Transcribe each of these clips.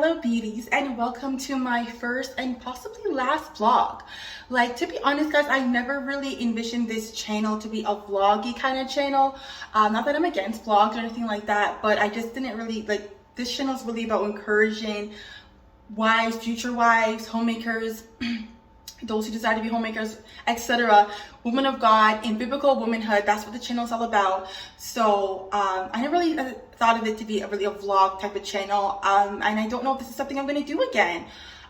Hello beauties, and welcome to my first and possibly last vlog. Like, to be honest guys, I never really envisioned this channel to be a vloggy kind of channel. Not that I'm against vlogs or anything like that, but I just didn't really like, this channel is really about encouraging wives, future wives, homemakers, those who desire to be homemakers, etc., women of God, in biblical womanhood. That's what the channel is all about. So I never really thought of it to be a vlog type of channel, and I don't know if this is something I'm going to do again.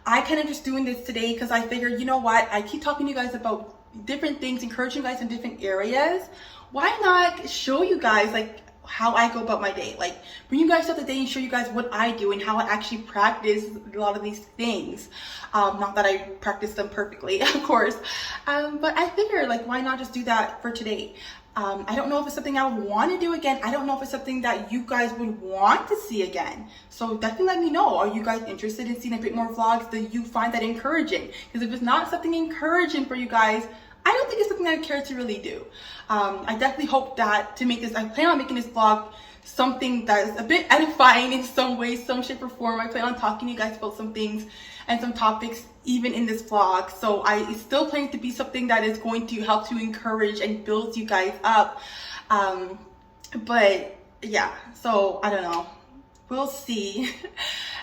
I kind of just doing this today because I figured, you know what, I keep talking to you guys about different things, encouraging you guys in different areas. Why not show you guys like how I go about my day, like bring you guys up to date and show you guys what I do and how I actually practice a lot of these things. Not that I practice them perfectly, of course, but I figured, like, why not just do that for today? I don't know if it's something I would want to do again. I don't know if it's something that you guys would want to see again. So definitely let me know. Are you guys interested in seeing a bit more vlogs? Do you find that encouraging? Because if it's not something encouraging for you guys, I don't think it's something I care to really do. I definitely hope that to make this, I plan on making this vlog something that is a bit edifying in some way, some shape or form. I plan on talking to you guys about some things and some topics even in this vlog. So I still plan to be something that is going to help to encourage and build you guys up. But yeah, so I don't know. We'll see.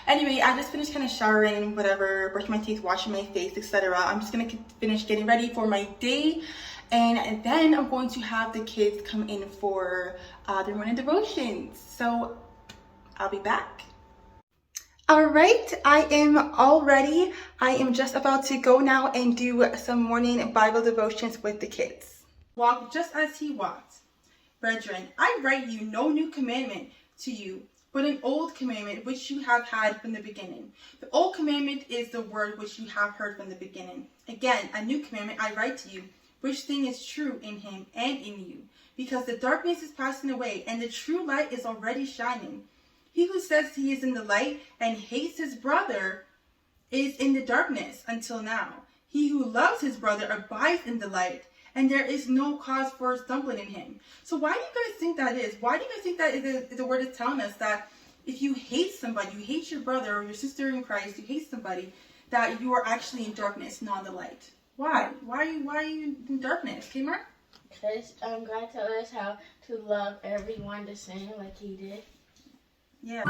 Anyway, I just finished kind of showering, whatever, brushing my teeth, washing my face, etc. I'm just gonna finish getting ready for my day, and then I'm going to have the kids come in for their morning devotions. So I'll be back. All right, I am all ready. I am just about to go now and do some morning Bible devotions with the kids. Walk just as he walked. Brethren, I write you no new commandment to you, but an old commandment which you have had from the beginning. The old commandment is the word which you have heard from the beginning. Again, a new commandment I write to you, which thing is true in him and in you, because the darkness is passing away, and the true light is already shining. He who says he is in the light and hates his brother is in the darkness until now. He who loves his brother abides in the light, and there is no cause for stumbling in him. So why do you guys think that is? Why do you guys think that the word is telling us that if you hate somebody, you hate your brother or your sister in Christ, you hate somebody, that you are actually in darkness, not the light? Why? Why are you in darkness, Kmart? Because God told us how to love everyone the same like he did. Yeah.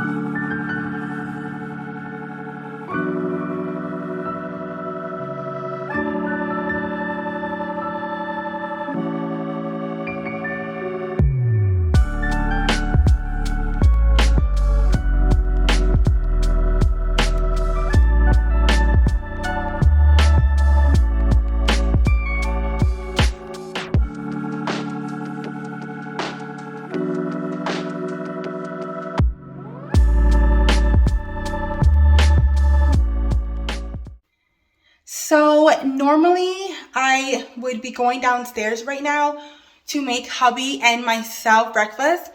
So normally I would be going downstairs right now to make hubby and myself breakfast.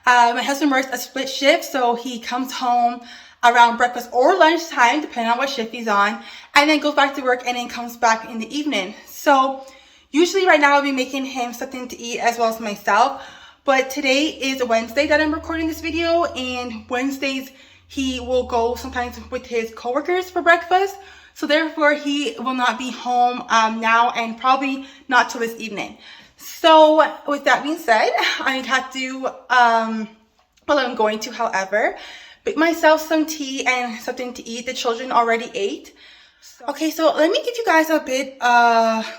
My husband works a split shift, so he comes home around breakfast or lunchtime, depending on what shift he's on, and then goes back to work and then comes back in the evening. So usually right now I'll be making him something to eat as well as myself. But today is a Wednesday that I'm recording this video, and Wednesdays he will go sometimes with his coworkers for breakfast. So therefore, he will not be home now and probably not till this evening. So with that being said, I have to, well, I'm going to, however, make myself some tea and something to eat. The children already ate. Okay, so let me give you guys a bit,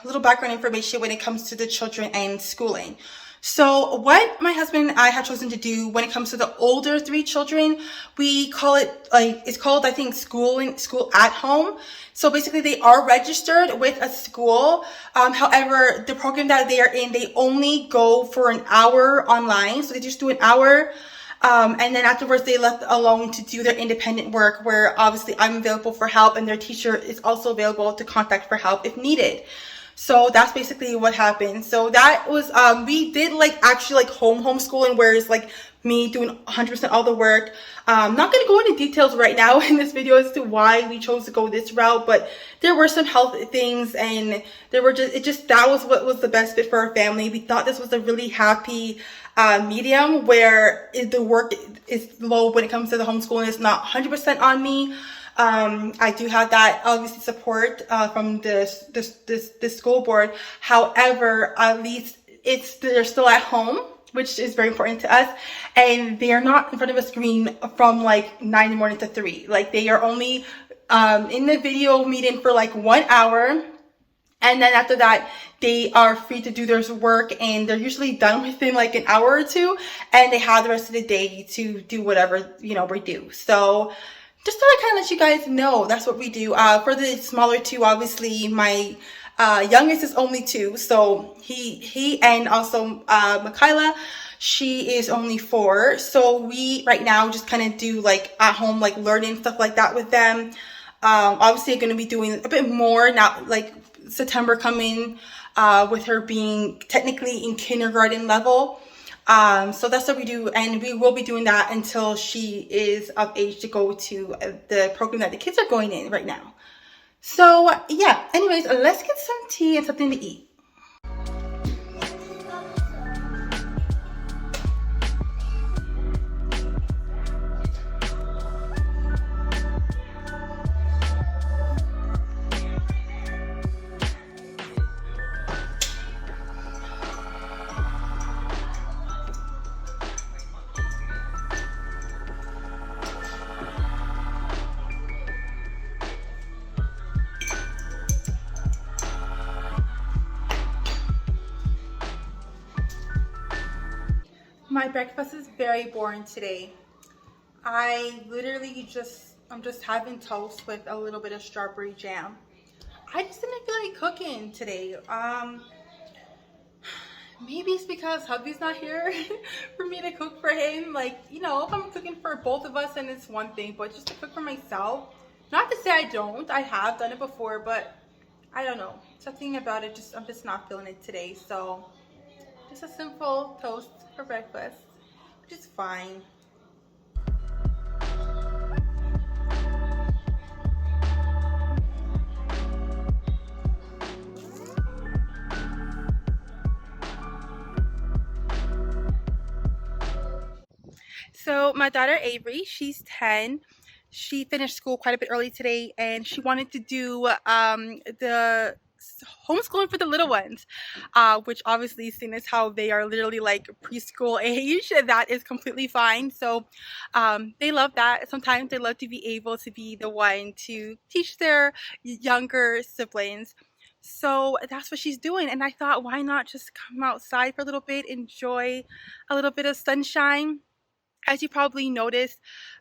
little background information when it comes to the children and schooling. So what my husband and I have chosen to do when it comes to the older 3 children, we call it, like, it's called, I think, school at home. So basically they are registered with a school. However, the program that they are in, they only go for an hour online. So they just do an hour. And then afterwards they left alone to do their independent work, where obviously I'm available for help and their teacher is also available to contact for help if needed. So that's basically what happened. So that was, we did actually homeschooling, where it's like me doing 100% all the work. I'm not going to go into details right now in this video as to why we chose to go this route, but there were some health things, and there were that was what was the best fit for our family. We thought this was a really happy medium where the work is low when it comes to the homeschooling. It's not 100% on me. I do have that obviously support from this school board. However, at least they're still at home, which is very important to us, and they are not in front of a screen from like 9 in the morning to 3. Like they are only in the video meeting for like 1 hour. And then after that, they are free to do their work, and they're usually done within like an hour or two, and they have the rest of the day to do whatever, we do. So just to kind of let you guys know, that's what we do. For the smaller two, obviously, my youngest is only 2, so he and also Michaela, she is only 4. So we right now just kind of do like at home, like learning stuff like that with them. Obviously, I'm going to be doing a bit more now, like September coming, with her being technically in kindergarten level. So that's what we do, and we will be doing that until she is of age to go to the program that the kids are going in right now. So yeah, anyways, let's get some tea and something to eat. My breakfast is very boring today. I'm just having toast with a little bit of strawberry jam. I just didn't feel like cooking today. Maybe it's because hubby's not here for me to cook for him. Like, if I'm cooking for both of us, then it's one thing, but just to cook for myself, not to say I don't. I have done it before, but I don't know. Something about it, I'm just not feeling it today. So just a simple toast for breakfast, which is fine. So my daughter Avery, she's 10. She finished school quite a bit early today, and she wanted to do the homeschooling for the little ones, which obviously, seeing as how they are literally like preschool age, that is completely fine. So they love that. Sometimes they love to be able to be the one to teach their younger siblings. So that's what she's doing, and I thought, why not just come outside for a little bit, enjoy a little bit of sunshine. As you probably noticed,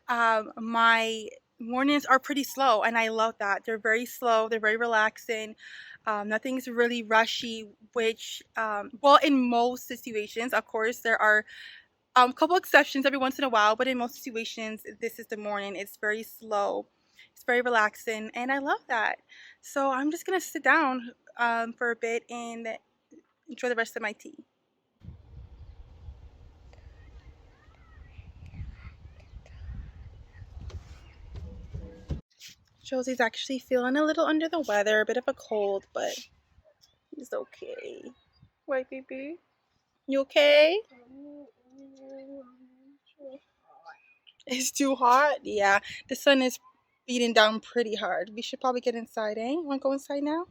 my mornings are pretty slow, and I love that. They're very slow, they're very relaxing. Nothing's really rushy, which, well, in most situations, of course, there are a couple exceptions every once in a while, but in most situations, this is the morning. It's very slow, it's very relaxing, and I love that. So I'm just gonna sit down for a bit and enjoy the rest of my tea. Josie's actually feeling a little under the weather, a bit of a cold, but he's okay. Right, baby? You okay? It's too hot? Yeah, the sun is beating down pretty hard. We should probably get inside, eh? You wanna go inside now?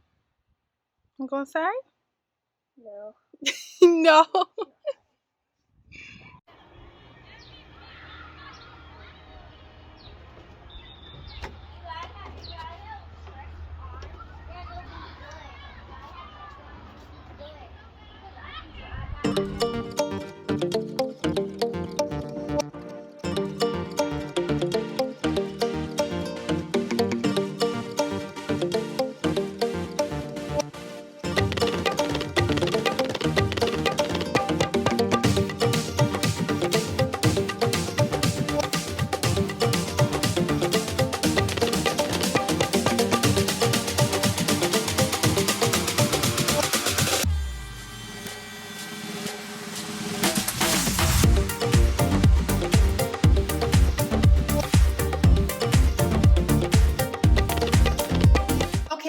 Wanna go inside? No. No.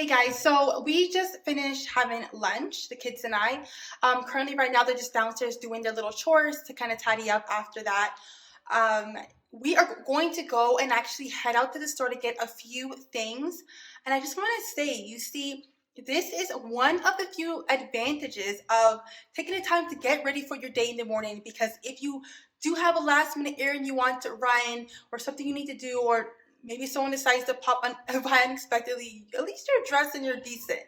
guys, so we just finished having lunch, the kids and I. Currently right now they're just downstairs doing their little chores to kind of tidy up after that. Um, we are going to go and actually head out to the store to get a few things. And I just want to say, you see, this is one of the few advantages of taking the time to get ready for your day in the morning, because if you do have a last minute errand you want to run or something you need to do, or maybe someone decides to pop by unexpectedly, at least you're dressed and you're decent.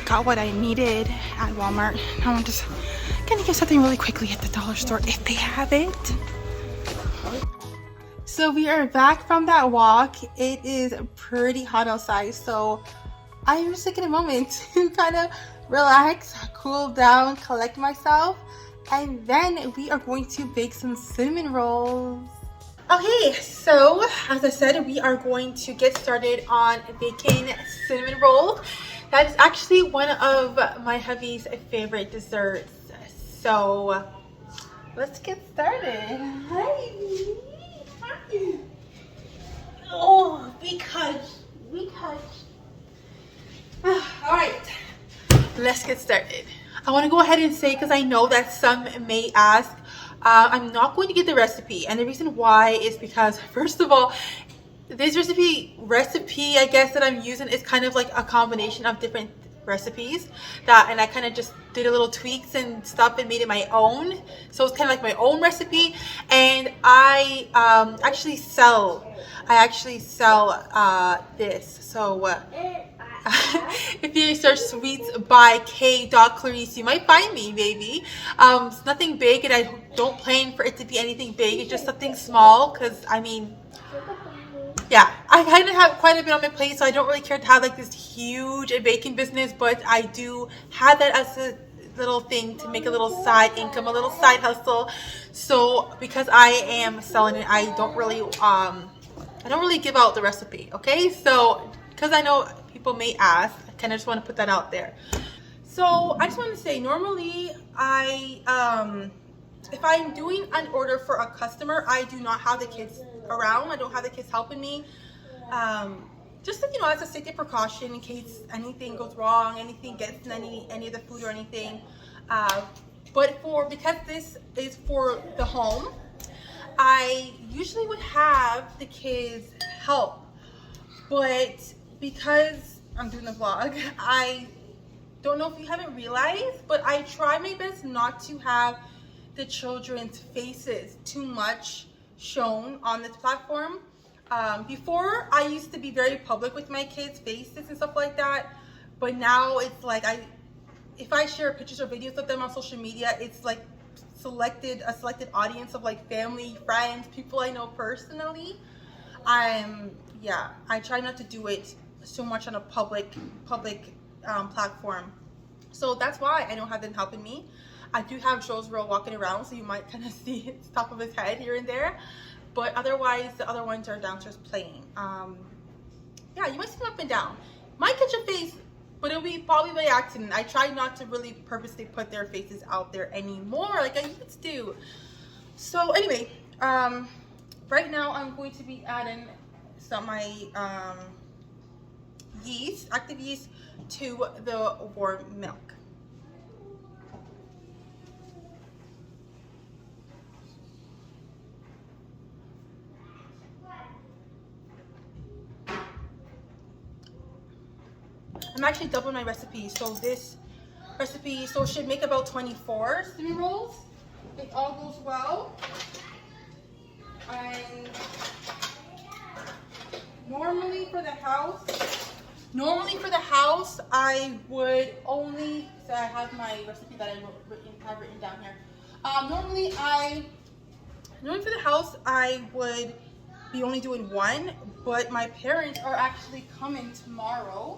Got what I needed at Walmart. Now I'm just gonna get something really quickly at the dollar store if they have it. So we are back from that walk. It is pretty hot outside, so I'm just taking a moment to kind of relax, cool down, collect myself, and then we are going to bake some cinnamon rolls. Okay, so as I said, we are going to get started on baking cinnamon rolls. That is actually one of my hubby's favorite desserts. So let's get started. Hi. Oh, because. All right, let's get started. I want to go ahead and say, because I know that some may ask, I'm not going to get the recipe, and the reason why is because, first of all, this recipe I guess that I'm using is kind of like a combination of different recipes and I kind of just did a little tweaks and stuff and made it my own. So it's kind of like my own recipe, and I actually sell this. So if you search Sweets by K.Clarice, you might find me, maybe. It's nothing big, and I don't plan for it to be anything big. It's just something small, because I mean, yeah, I kind of have quite a bit on my plate, so I don't really care to have like this huge baking business, but I do have that as a little thing to make a little side income, a little side hustle. So because I am selling it, I don't really give out the recipe, okay? So because I know people may ask, I kind of just want to put that out there. So I just want to say, normally if I'm doing an order for a customer, I do not have the kids around. I don't have the kids helping me. Just like, as a safety precaution in case anything goes wrong, anything gets in any of the food or anything. But because this is for the home, I usually would have the kids help. But because I'm doing a vlog, I don't know if you haven't realized, but I try my best not to have the children's faces too much shown on this platform. Before, I used to be very public with my kids' faces and stuff like that, but now it's like if I share pictures or videos of them on social media, it's like a selected audience of like family, friends, people I know personally. I try not to do it so much on a public platform. So that's why I don't have them helping me. I do have Roseboro walking around, so you might kind of see the top of his head here and there. But otherwise, the other ones are downstairs playing. Yeah, you might see them up and down. Might catch a face, but it'll be probably by accident. I try not to really purposely put their faces out there anymore like I used to. So anyway, right now I'm going to be adding my active yeast to the warm milk. I'm actually doubling my recipe, so this recipe should make about 24 cinnamon rolls if all goes well. And normally for the house, I would only, so I have my recipe that have written down here. Normally for the house I would be only doing one, but my parents are actually coming tomorrow,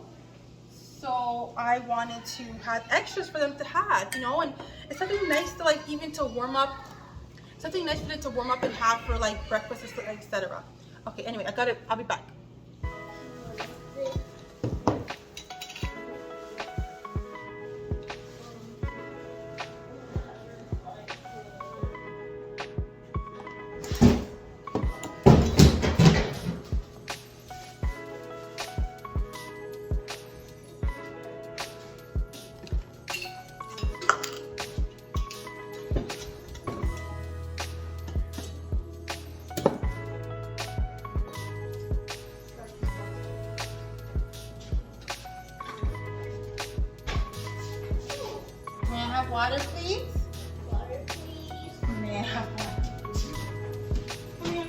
so I wanted to have extras for them to have, you know, and it's something nice to like even to warm up, something nice for them to warm up and have for like breakfast, etc. Okay, anyway, I'll be back. May I have water, please? Water, please. May I have water? Come here.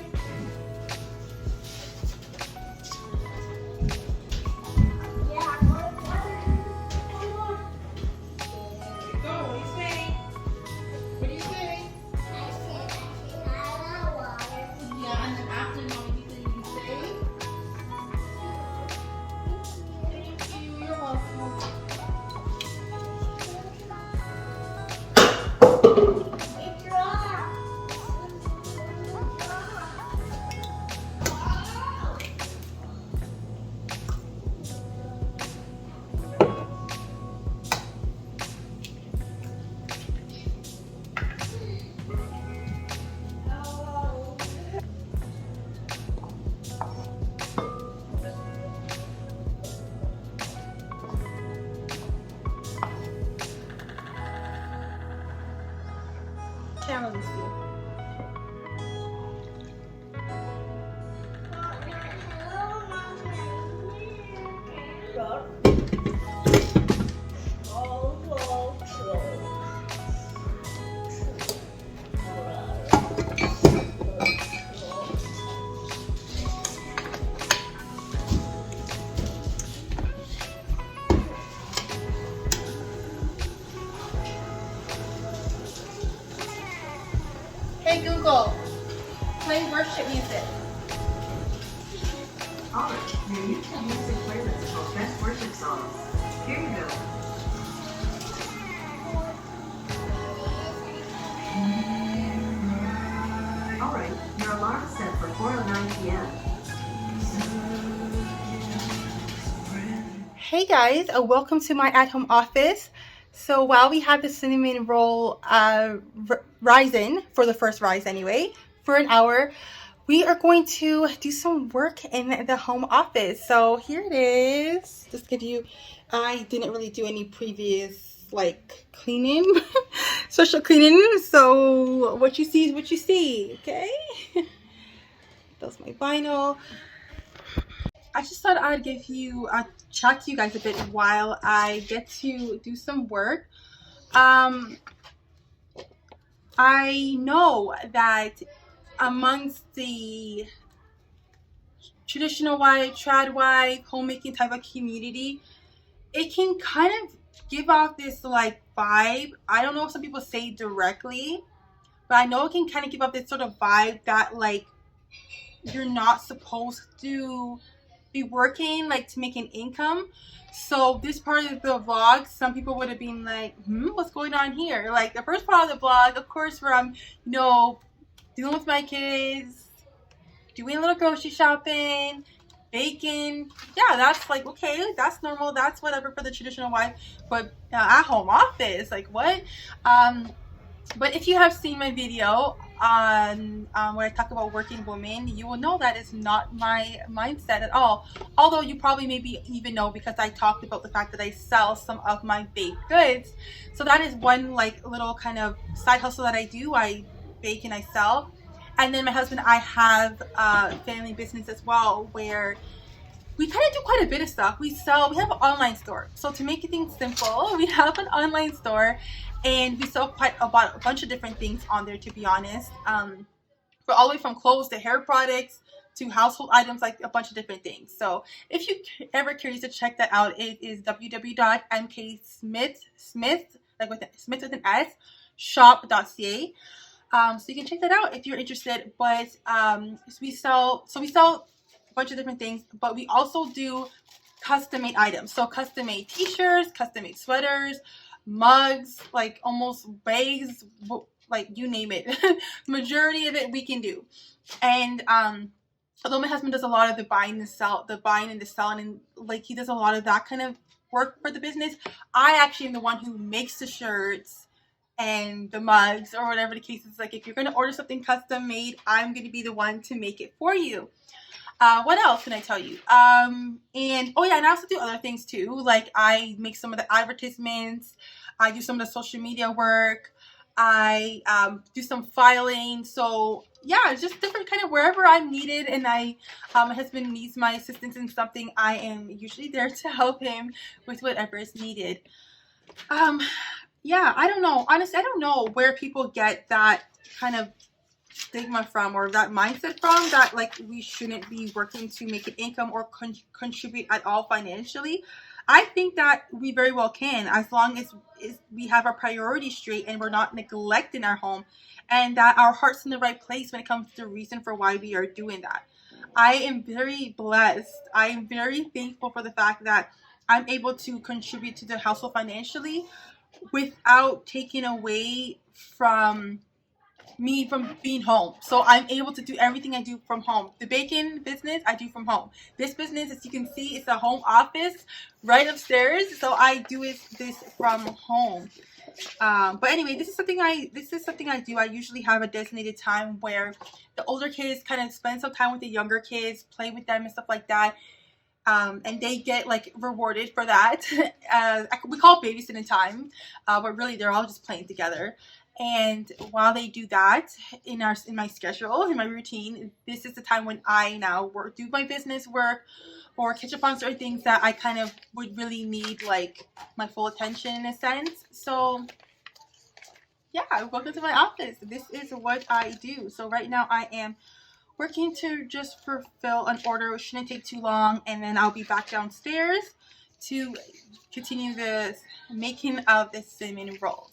Yeah, I want water. Go. What do you say? What do you say? I said I want water. Yeah, and then after mommy, you say? Thank you. You're welcome. It's raw. Can't really see. Hey Google, play worship music. Alright, your YouTube music playlist of best worship songs. Here you go. Alright, your alarm is set for 4:09 p.m. Hey guys, welcome to my at-home office. So while we have the cinnamon roll rising, for the first rise anyway, for an hour, we are going to do some work in the home office. So here it is. Just give you, I didn't really do any previous like cleaning, special cleaning. So what you see is what you see, okay? That's my vinyl. I just thought I'd chat to you guys a bit while I get to do some work. I know that amongst the traditional wife, trad wife, homemaking type of community, it can kind of give off this like vibe. I don't know if some people say it directly, but I know it can kind of give off this sort of vibe that like you're not supposed to be working like to make an income. So this part of the vlog, some people would have been like, what's going on here? Like the first part of the vlog, of course, where I'm, you know, dealing with my kids, doing a little grocery shopping, baking. Yeah, that's like, okay, that's normal, that's whatever for the traditional wife. But at home office, like what? But if you have seen my video on where I talk about working women, you will know that is not my mindset at all. Although you probably maybe even know because I talked about the fact that I sell some of my baked goods. So that is one like little kind of side hustle that I do. I bake and I sell. And then my husband and I have a family business as well where we kind of do quite a bit of stuff. We have an online store. So to make things simple, we have an online store and we sell quite a bunch of different things on there, to be honest. For all the way from clothes to hair products to household items, like a bunch of different things. So if you're ever curious to check that out, it is www.mksmith, like with Smith with an S, shop.ca. So you can check that out if you're interested. But we sell a bunch of different things, but we also do custom made items. So custom made t-shirts, custom made sweaters, mugs, like almost bags, like you name it. Majority of it we can do. And although my husband does a lot of the buying and the selling, and like he does a lot of that kind of work for the business, I actually am the one who makes the shirts and the mugs or whatever the case is. Like if you're going to order something custom made, I'm going to be the one to make it for you. What else can I tell you? And I also do other things too. Like I make some of the advertisements. I do some of the social media work. I do some filing. So yeah, just different kind of wherever I'm needed, and my husband needs my assistance in something, I am usually there to help him with whatever is needed. Yeah, I don't know. Honestly, I don't know where people get that kind of stigma from, or that mindset from, that like we shouldn't be working to make an income or contribute at all financially. I think that we very well can, as long as we have our priorities straight and we're not neglecting our home, and that our heart's in the right place when it comes to the reason for why we are doing that. I am very blessed. I am very thankful for the fact that I'm able to contribute to the household financially without taking away from me from being home. So I'm able to do everything I do from home. The baking business I do from home. This business, as you can see, it's a home office right upstairs. So I do this from home. But anyway, this is something I do. I usually have a designated time where the older kids kind of spend some time with the younger kids, play with them and stuff like that. And they get like rewarded for that. We call it babysitting time, but really they're all just playing together. And while they do that in my schedule, in my routine, this is the time when I now do my business work or catch up on certain things that I kind of would really need like my full attention in a sense. So yeah, welcome to my office. This is what I do. So right now I am working to just fulfill an order, which shouldn't take too long, and then I'll be back downstairs to continue the making of the cinnamon rolls.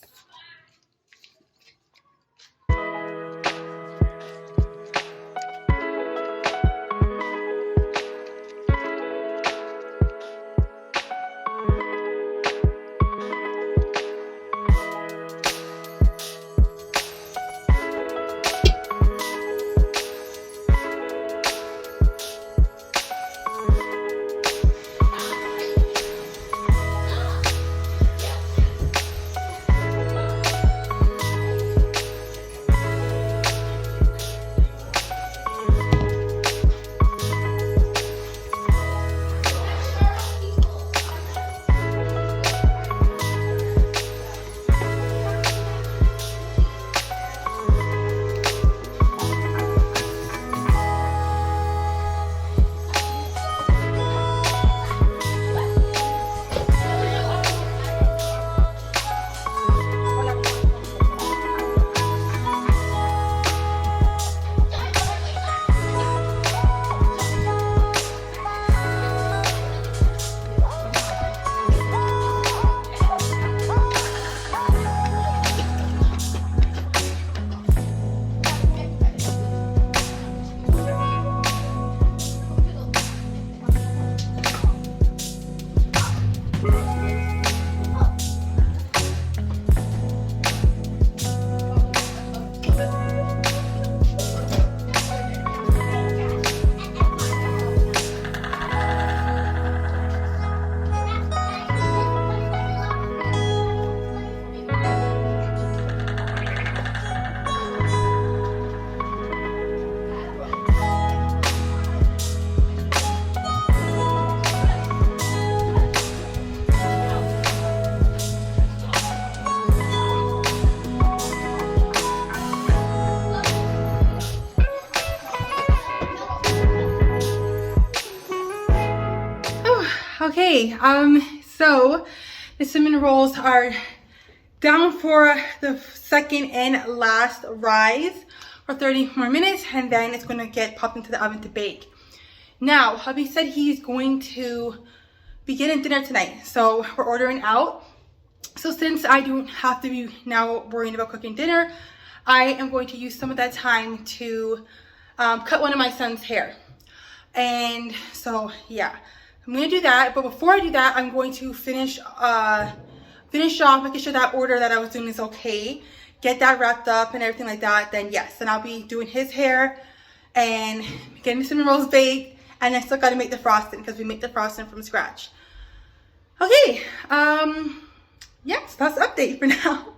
Okay, so the cinnamon rolls are down for the second and last rise for 30 more minutes, and then it's going to get popped into the oven to bake. Now, hubby said he's going to be getting dinner tonight, so we're ordering out. So since I don't have to be now worrying about cooking dinner, I am going to use some of that time to cut one of my son's hair. And so yeah, I'm gonna do that. But before I do that, I'm going to finish off making sure that order that I was doing is okay, get that wrapped up and everything like that. Then yes, then I'll be doing his hair and getting the cinnamon rolls baked. And I still got to make the frosting because we make the frosting from scratch. Okay, yes, that's the update for now.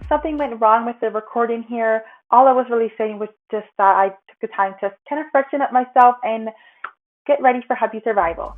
Something went wrong with the recording here. All I was really saying was just that I took the time to kind of freshen up myself and get ready for hubby's arrival.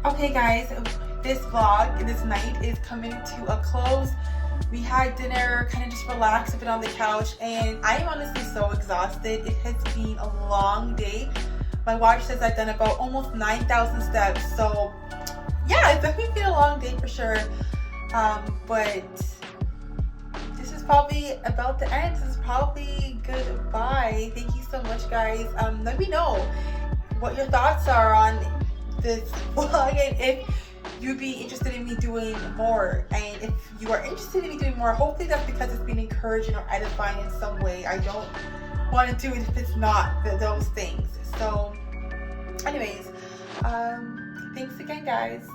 Okay guys, this vlog this night is coming to a close. We had dinner, kind of just relaxed a bit on the couch, and I am honestly so exhausted. It has been a long day. My watch says I've done about almost 9,000 steps, so yeah, it's definitely been a long day for sure. But this is probably about the end. This is probably goodbye. Thank you so much, guys. Let me know what your thoughts are on this vlog and if you'd be interested in me doing more. And if you are interested in me doing more, hopefully that's because it's been encouraging or edifying in some way. I don't want to do it if it's not those things. So anyways, thanks again, guys.